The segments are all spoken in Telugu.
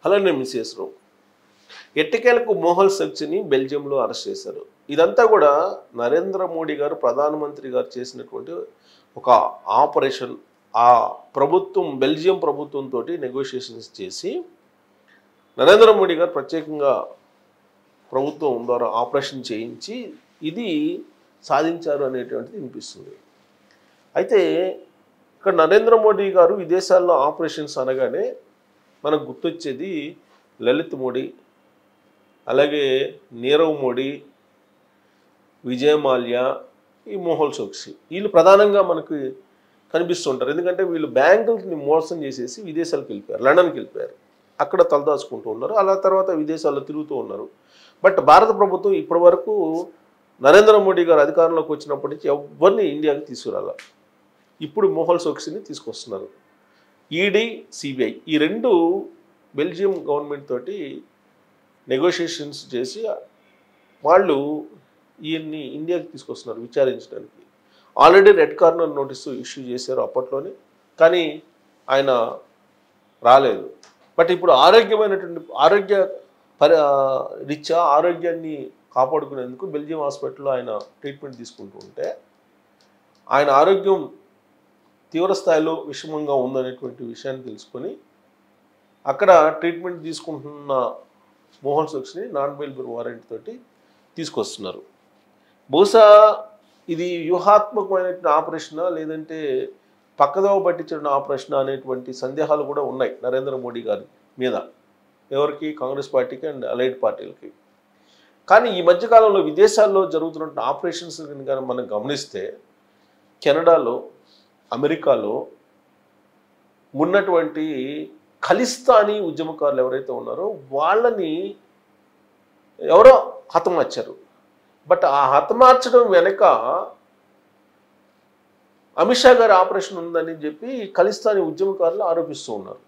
హలో నేను మిస్ఎస్ రావు. ఎట్టకేలకు మోహల్ సక్సిని బెల్జియంలో అరెస్ట్ చేశారు. ఇదంతా కూడా నరేంద్ర మోడీ గారు ప్రధానమంత్రి గారు చేసినటువంటి ఒక ఆపరేషన్. ఆ ప్రభుత్వం బెల్జియం ప్రభుత్వంతో నెగోషియేషన్స్ చేసి నరేంద్ర మోడీ గారు ప్రత్యేకంగా ప్రభుత్వం ద్వారా ఆపరేషన్ చేయించి ఇది సాధించారు అనేటువంటిది వినిపిస్తుంది. అయితే ఇక్కడ నరేంద్ర మోడీ గారు విదేశాల్లో ఆపరేషన్స్ అనగానే మనకు గుర్తొచ్చేది లలిత్ మోడీ, అలాగే నీరవ్ మోడీ, విజయ్ మాల్యా, ఈ మోహల్ చోక్సీ, వీళ్ళు ప్రధానంగా మనకు కనిపిస్తుంటారు. ఎందుకంటే వీళ్ళు బ్యాంకుల్ని మోసం చేసేసి విదేశాలకు వెళ్ళిపోయారు, లండన్కి వెళ్ళిపోయారు, అక్కడ తలదాచుకుంటూ ఉన్నారు. అలా తర్వాత విదేశాల్లో తిరుగుతూ ఉన్నారు. బట్ భారత ప్రభుత్వం ఇప్పటి వరకు నరేంద్ర మోడీ గారు అధికారంలోకి వచ్చినప్పటి నుంచి ఎవరిని ఇండియాకి తీసుకురాల. ఇప్పుడు మోహల్ చోక్సీని తీసుకొస్తున్నారు. ఈడీ, సిబిఐ ఈ రెండు బెల్జియం గవర్నమెంట్ తోటి నెగోషియేషన్స్ చేసి వాళ్ళు ఈయన్ని ఇండియాకి తీసుకొస్తున్నారు విచారించడానికి. Already red corner notice issue చేశారు అప్పట్లోనే, కానీ ఆయన రాలేదు. బట్ ఇప్పుడు ఆరోగ్య రీత్యా ఆరోగ్యాన్ని కాపాడుకునేందుకు బెల్జియం హాస్పిటల్లో ఆయన ట్రీట్మెంట్ తీసుకుంటూ ఉంటే ఆయన ఆరోగ్యం తీవ్రస్థాయిలో విషమంగా ఉందనేటువంటి విషయాన్ని తెలుసుకొని అక్కడ ట్రీట్మెంట్ తీసుకుంటున్న మోహల్ చోక్సీని నాన్ బెయిలబుల్ వారెంట్ తోటి తీసుకొస్తున్నారు. బహుశా ఇది వ్యూహాత్మకమైనటువంటి ఆపరేషనా లేదంటే పక్కదోవ పట్టించిన ఆపరేషనా అనేటువంటి సందేహాలు కూడా ఉన్నాయి నరేంద్ర మోడీ గారి మీద, ఎవరికి, కాంగ్రెస్ పార్టీకి అండ్ అలైడ్ పార్టీలకి. కానీ ఈ మధ్యకాలంలో విదేశాల్లో జరుగుతున్న ఆపరేషన్స్ కనుక మనం గమనిస్తే కెనడాలో, అమెరికాలో ఉన్నటువంటి ఖలిస్తానీ ఉద్యమకారులు ఎవరైతే ఉన్నారో వాళ్ళని ఎవరో హతమార్చారు. బట్ ఆ హతమార్చడం వెనక అమిత్ షా గారి ఆపరేషన్ ఉందని చెప్పి ఖలిస్తానీ ఉద్యమకారులు ఆరోపిస్తూ ఉన్నారు.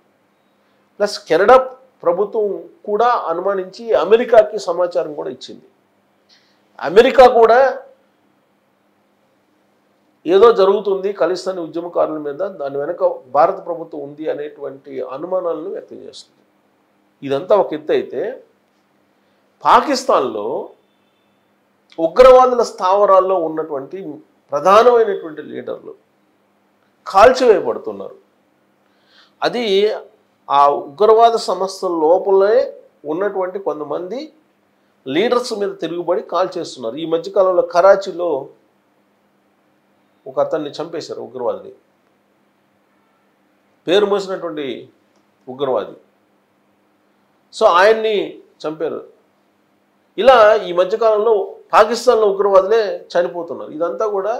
ప్లస్ కెనడా ప్రభుత్వం కూడా అనుమానించి అమెరికాకి సమాచారం కూడా ఇచ్చింది. అమెరికా కూడా ఏదో జరుగుతుంది ఖలిస్తానీ ఉద్యమకారుల మీద, దాని వెనక భారత ప్రభుత్వం ఉంది అనేటువంటి అనుమానాలను వ్యక్తం చేస్తుంది. ఇదంతా ఒక ఎత్తు అయితే, పాకిస్తాన్లో ఉగ్రవాదుల స్థావరాల్లో ఉన్నటువంటి ప్రధానమైనటువంటి లీడర్లు కాల్చివేయబడుతున్నారు. అది ఆ ఉగ్రవాద సంస్థల లోపలే ఉన్నటువంటి కొంతమంది లీడర్స్ మీద తిరుగుబడి కాల్చేస్తున్నారు. ఈ మధ్యకాలంలో కరాచీలో ఒక అతన్ని చంపేశారు, ఉగ్రవాదిని, పేరు మోసినటువంటి ఉగ్రవాది. సో ఆయన్ని చంపారు. ఇలా ఈ మధ్యకాలంలో పాకిస్తాన్లో ఉగ్రవాదులే చనిపోతున్నారు. ఇదంతా కూడా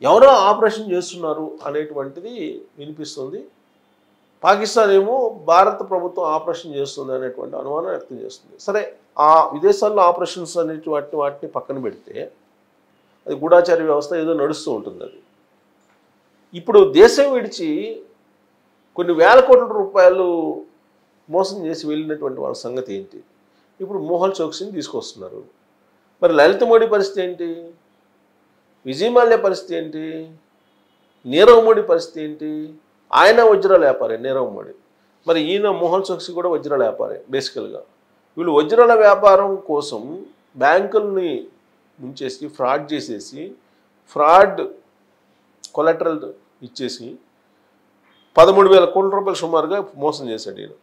ఎవరో ఆపరేషన్ చేస్తున్నారు అనేటువంటిది వినిపిస్తుంది. పాకిస్తాన్ ఏమో భారత ప్రభుత్వం ఆపరేషన్ చేస్తుంది అనేటువంటి అనుమానం వ్యక్తం చేస్తుంది. సరే, ఆ విదేశాల్లో ఆపరేషన్స్ అనేటువంటి వాటిని పక్కన పెడితే అది గూఢాచార్య వ్యవస్థ ఏదో నడుస్తూ ఉంటుంది. అది ఇప్పుడు దేశం విడిచి కొన్ని వేల కోట్ల రూపాయలు మోసం చేసి వెళ్ళినటువంటి వాళ్ళ సంగతి ఏంటి? ఇప్పుడు మోహల్ చోక్సీని తీసుకొస్తున్నారు. మరి లలిత్ మోడీ పరిస్థితి ఏంటి? విజయ్ మాల్యా పరిస్థితి ఏంటి? నీరవ్ మోడీ పరిస్థితి ఏంటి? ఆయన వజ్రాల వ్యాపారి నీరవ్ మోడీ. మరి ఈయన మోహల్ చోక్సీ కూడా వజ్రాల వ్యాపారి. బేసికల్గా వీళ్ళు వజ్రాల వ్యాపారం కోసం బ్యాంకుల్ని ముంచేసి ఫ్రాడ్ చేసేసి, ఫ్రాడ్ కొలాటరల్ ఇచ్చేసి 13,000 కోట్ల రూపాయలు సుమారుగా మోసం చేశాడు ఈయన.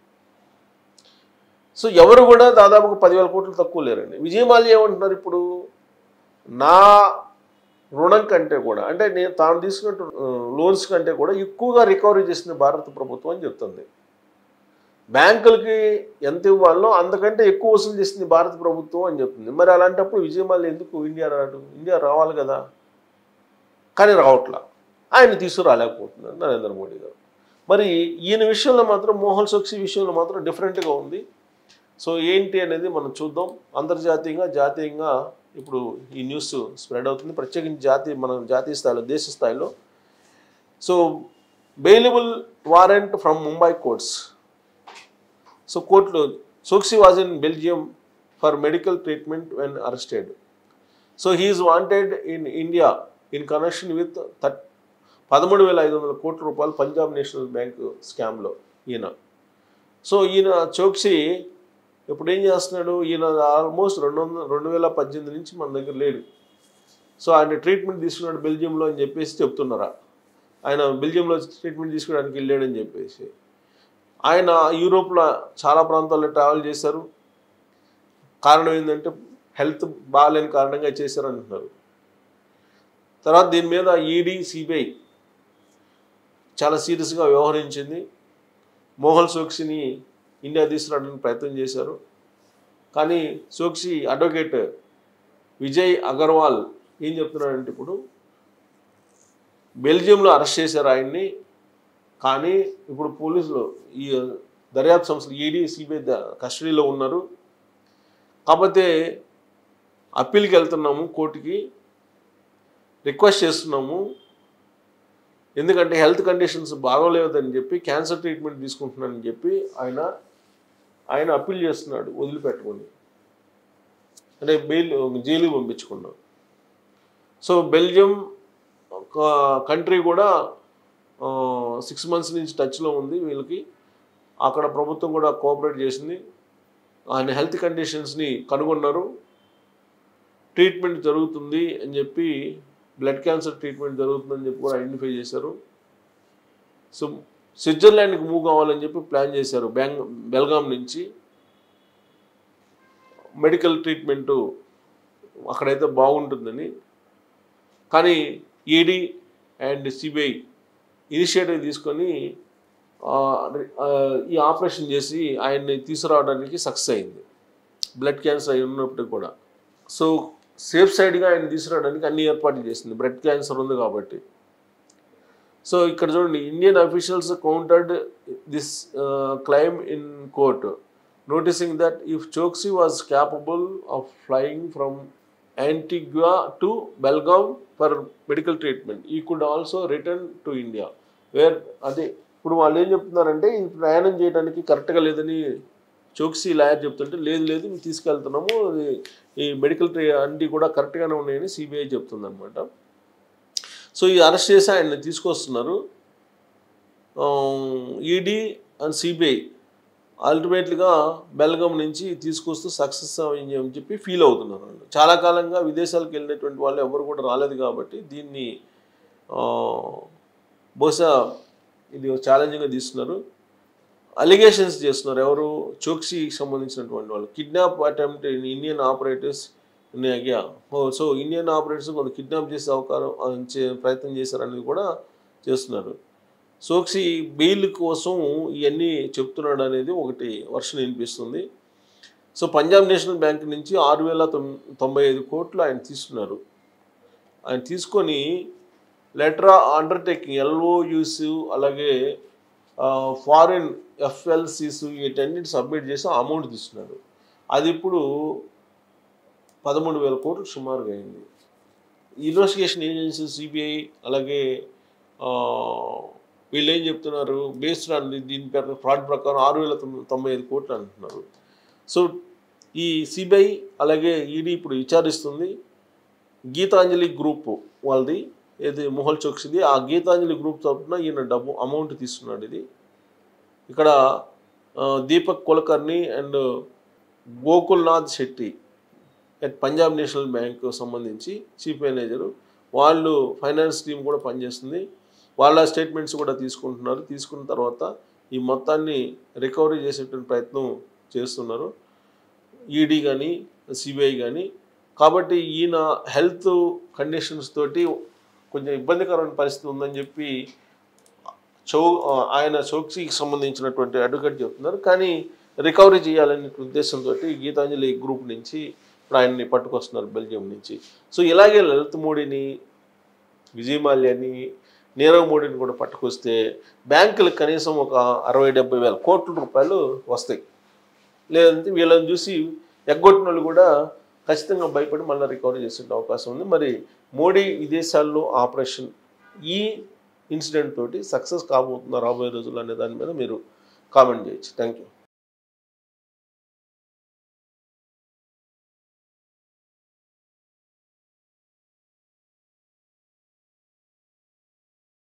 సో ఎవరు కూడా దాదాపుగా 10,000 కోట్లు తక్కువ లేరండి. విజయ్ మాల్యా ఏమంటున్నారు ఇప్పుడు, నా రుణం కంటే కూడా, అంటే నేను తాను తీసుకున్న లోన్స్ కంటే కూడా ఎక్కువగా రికవరీ చేసింది భారత ప్రభుత్వం అని చెప్తుంది. బ్యాంకులకి ఎంత ఇవ్వాలో అంతకంటే ఎక్కువ వసూలు చేసింది భారత ప్రభుత్వం అని చెప్తుంది. మరి అలాంటప్పుడు విజయ్ మాల్యా ఎందుకు ఇండియా రాడు? ఇండియా రావాలి కదా, కానీ రావట్లా. ఆయన తీసుకురాలేకపోతున్నారు నరేంద్ర మోడీ గారు. మరి ఈయన విషయంలో మాత్రం, మోహల్ చోక్సీ విషయంలో మాత్రం డిఫరెంట్గా ఉంది. సో ఏంటి అనేది మనం చూద్దాం. అంతర్జాతీయంగా, జాతీయంగా ఇప్పుడు ఈ న్యూస్ స్ప్రెడ్ అవుతుంది, ప్రత్యేకించి మన జాతీయ స్థాయిలో, దేశ స్థాయిలో. So bailable warrant from Mumbai courts. So కోర్టులో Choksi was in Belgium for medical treatment when arrested. So he is wanted in India in connection with 13,500 కోట్ల రూపాయలు పంజాబ్ నేషనల్ బ్యాంక్ స్కామ్లో ఈయన. సో ఈయన చోక్సీ ఇప్పుడు ఏం చేస్తున్నాడు, ఈయన ఆల్మోస్ట్ 2018 నుంచి మన దగ్గర లేడు. సో ఆయన ట్రీట్మెంట్ తీసుకున్నాడు బెల్జియంలో అని చెప్పేసి చెప్తున్నారా, ఆయన బెల్జియంలో ట్రీట్మెంట్ తీసుకోవడానికి వెళ్ళాడని చెప్పేసి. ఆయన యూరోప్లో చాలా ప్రాంతాల్లో ట్రావెల్ చేశారు. కారణం ఏంటంటే హెల్త్ బాగాలేని కారణంగా చేశారు అంటున్నారు. తర్వాత దీని మీద ఈడీ సిబిఐ చాలా సీరియస్గా వ్యవహరించింది. మోహన్ చోక్సీని ఇండియా తీసుకురావడానికి ప్రయత్నం చేశారు. కానీ చోక్సీ అడ్వకేట్ విజయ్ అగర్వాల్ ఏం చెప్తున్నాడంటే, ఇప్పుడు బెల్జియంలో అరెస్ట్ చేశారు ఆయన్ని, కానీ ఇప్పుడు పోలీసులు ఈ దర్యాప్తు సంస్థలు ఈడీ సిబిఐ కస్టడీలో ఉన్నారు. కాకపోతే అప్పీల్కి వెళ్తున్నాము, కోర్టుకి రిక్వెస్ట్ చేస్తున్నాము, ఎందుకంటే హెల్త్ కండిషన్స్ బాగోలేదని చెప్పి క్యాన్సర్ ట్రీట్మెంట్ తీసుకుంటున్నానని చెప్పి ఆయన అప్పీల్ చేస్తున్నాడు వదిలిపెట్టుకుని, అంటే జైలుకి పంపించుకున్నాడు. సో బెల్జియం కంట్రీ కూడా 6 months నుంచి టచ్లో ఉంది వీళ్ళకి. అక్కడ ప్రభుత్వం కూడా కోఆపరేట్ చేసింది. ఆయన హెల్త్ కండిషన్స్ని కనుగొన్నారు. ట్రీట్మెంట్ జరుగుతుంది అని చెప్పి, బ్లడ్ క్యాన్సర్ ట్రీట్మెంట్ జరుగుతుందని చెప్పి కూడా ఐడెంటిఫై చేశారు. సో స్విట్జర్లాండ్కి మూవ్ కావాలని చెప్పి ప్లాన్ చేశారు. బెల్గాం నుంచి మెడికల్ ట్రీట్మెంటు అక్కడైతే బాగుంటుందని. కానీ ఈడీ అండ్ సిబిఐ ఇనిషియేటివ్ తీసుకొని ఈ ఆపరేషన్ చేసి ఆయన్ని తీసుకురావడానికి సక్సెస్ అయింది, బ్లడ్ క్యాన్సర్ అయి ఉన్నప్పటికీ కూడా. సో సేఫ్ సైడ్గా ఆయన తీసుకురావడానికి అన్ని ఏర్పాట్లు చేసింది, బ్లడ్ క్యాన్సర్ ఉంది కాబట్టి. సో ఇక్కడ చూడండి, Indian officials countered this claim in court, noticing that if Choksi was capable of flying from Antigua to Belgaum for medical treatment, he could also return to India where. అదే ఇప్పుడు వాళ్ళు ఏం చెప్తున్నారంటే, ఈ ప్రయాణం చేయడానికి కరెక్ట్గా లేదని చోక్సీ లాయర్ చెప్తుంటే, లేదు మేము తీసుకెళ్తున్నాము, ఈ మెడికల్ అన్నీ కూడా కరెక్ట్గానే ఉన్నాయని సిబిఐ చెప్తుంది అనమాట. సో ఈ అరెస్ట్ చేసి ఆయన తీసుకొస్తున్నారు. ఈడీ అండ్ సిబిఐ అల్టిమేట్లీగా బెల్గాం నుంచి తీసుకొస్తూ సక్సెస్ అయ్యింది అని చెప్పి ఫీల్ అవుతున్నారు వాళ్ళు. చాలా కాలంగా విదేశాలకు వెళ్ళినటువంటి వాళ్ళు ఎవరు కూడా రాలేదు కాబట్టి దీన్ని బహుశా ఇది ఛాలెంజింగ్గా తీస్తున్నారు. అలిగేషన్స్ చేస్తున్నారు ఎవరు, చోక్సీకి సంబంధించినటువంటి వాళ్ళు. Kidnap attempt in Indian operators ఉన్నాయా, సో ఇండియన్ ఆపరేటర్స్ కొంత కిడ్నాప్ చేసే ప్రయత్నం చేశారనేది కూడా చేస్తున్నారు. చోక్సీ బెయిల్ కోసం ఇవన్నీ చెప్తున్నాడు అనేది ఒకటి వర్షన్ వినిపిస్తుంది. సో పంజాబ్ నేషనల్ బ్యాంక్ నుంచి 6,095 కోట్లు ఆయన తీసుకున్నారు. ఆయన తీసుకొని లెటర్ అండర్టేకింగ్ LOUs అలాగే ఫారిన్ FLCs వీటన్నిటి సబ్మిట్ చేసి అమౌంట్ తీసుకున్నాడు. అది ఇప్పుడు 13,000 కోట్లు సుమారుగా అయింది. ఇన్వెస్టిగేషన్ ఏజెన్సీ సిబిఐ అలాగే వీళ్ళు ఏం చెప్తున్నారు, బేస్డ్ ఆన్ దీని ఫ్రాడ్ ప్రకారం 6,095 కోట్లు అంటున్నారు. సో ఈ సిబిఐ అలాగే ఈడీ ఇప్పుడు విచారిస్తుంది. గీతాంజలి గ్రూప్ వాళ్ళది ఏది మోహన్ చోక్సీది, ఆ గీతాంజలి గ్రూప్ తరఫున ఈయన అమౌంట్ తీసుకున్నాడు. ఇది ఇక్కడ Deepak Kulkarni and Gokulnath Shetty at Punjab national bank సంబంధించి చీఫ్ మేనేజరు, వాళ్ళు ఫైనాన్స్ టీమ్ కూడా పనిచేస్తుంది. వాళ్ళ స్టేట్మెంట్స్ కూడా తీసుకుంటున్నారు. తీసుకున్న తర్వాత ఈ మొత్తాన్ని రికవరీ చేసేటువంటి ప్రయత్నం చేస్తున్నారు ఈడీ కానీ సిబిఐ కానీ. కాబట్టి ఈయన హెల్త్ కండిషన్స్ తోటి కొంచెం ఇబ్బందికరమైన పరిస్థితి ఉందని చెప్పి ఆయన చోక్సీకి సంబంధించినటువంటి అడ్వకేట్ చెప్తున్నారు. కానీ రికవరీ చేయాలనే ఉద్దేశంతో గీతాంజలి గ్రూప్ నుంచి ఇప్పుడు ఆయన్ని పట్టుకొస్తున్నారు బెల్జియం నుంచి. సో ఇలాగే లలిత్ మోడీని, విజయ్ మాల్యాని, నీరవ్ మోడీని కూడా పట్టుకొస్తే బ్యాంకులకు కనీసం ఒక 60-70 వేల కోట్ల రూపాయలు వస్తాయి. లేదంటే వీళ్ళని చూసి ఎగ్గొట్టిన వాళ్ళు కూడా ఖచ్చితంగా భయపడి మళ్ళీ రికవరీ చేసే అవకాశం ఉంది. మరి మోడీ విదేశాల్లో ఆపరేషన్ ఈ ఇన్సిడెంట్ తోటి సక్సెస్ కాబోతున్న రాబోయే రోజులు అనే దాని మీద మీరు కామెంట్ చేయొచ్చు. Thank you.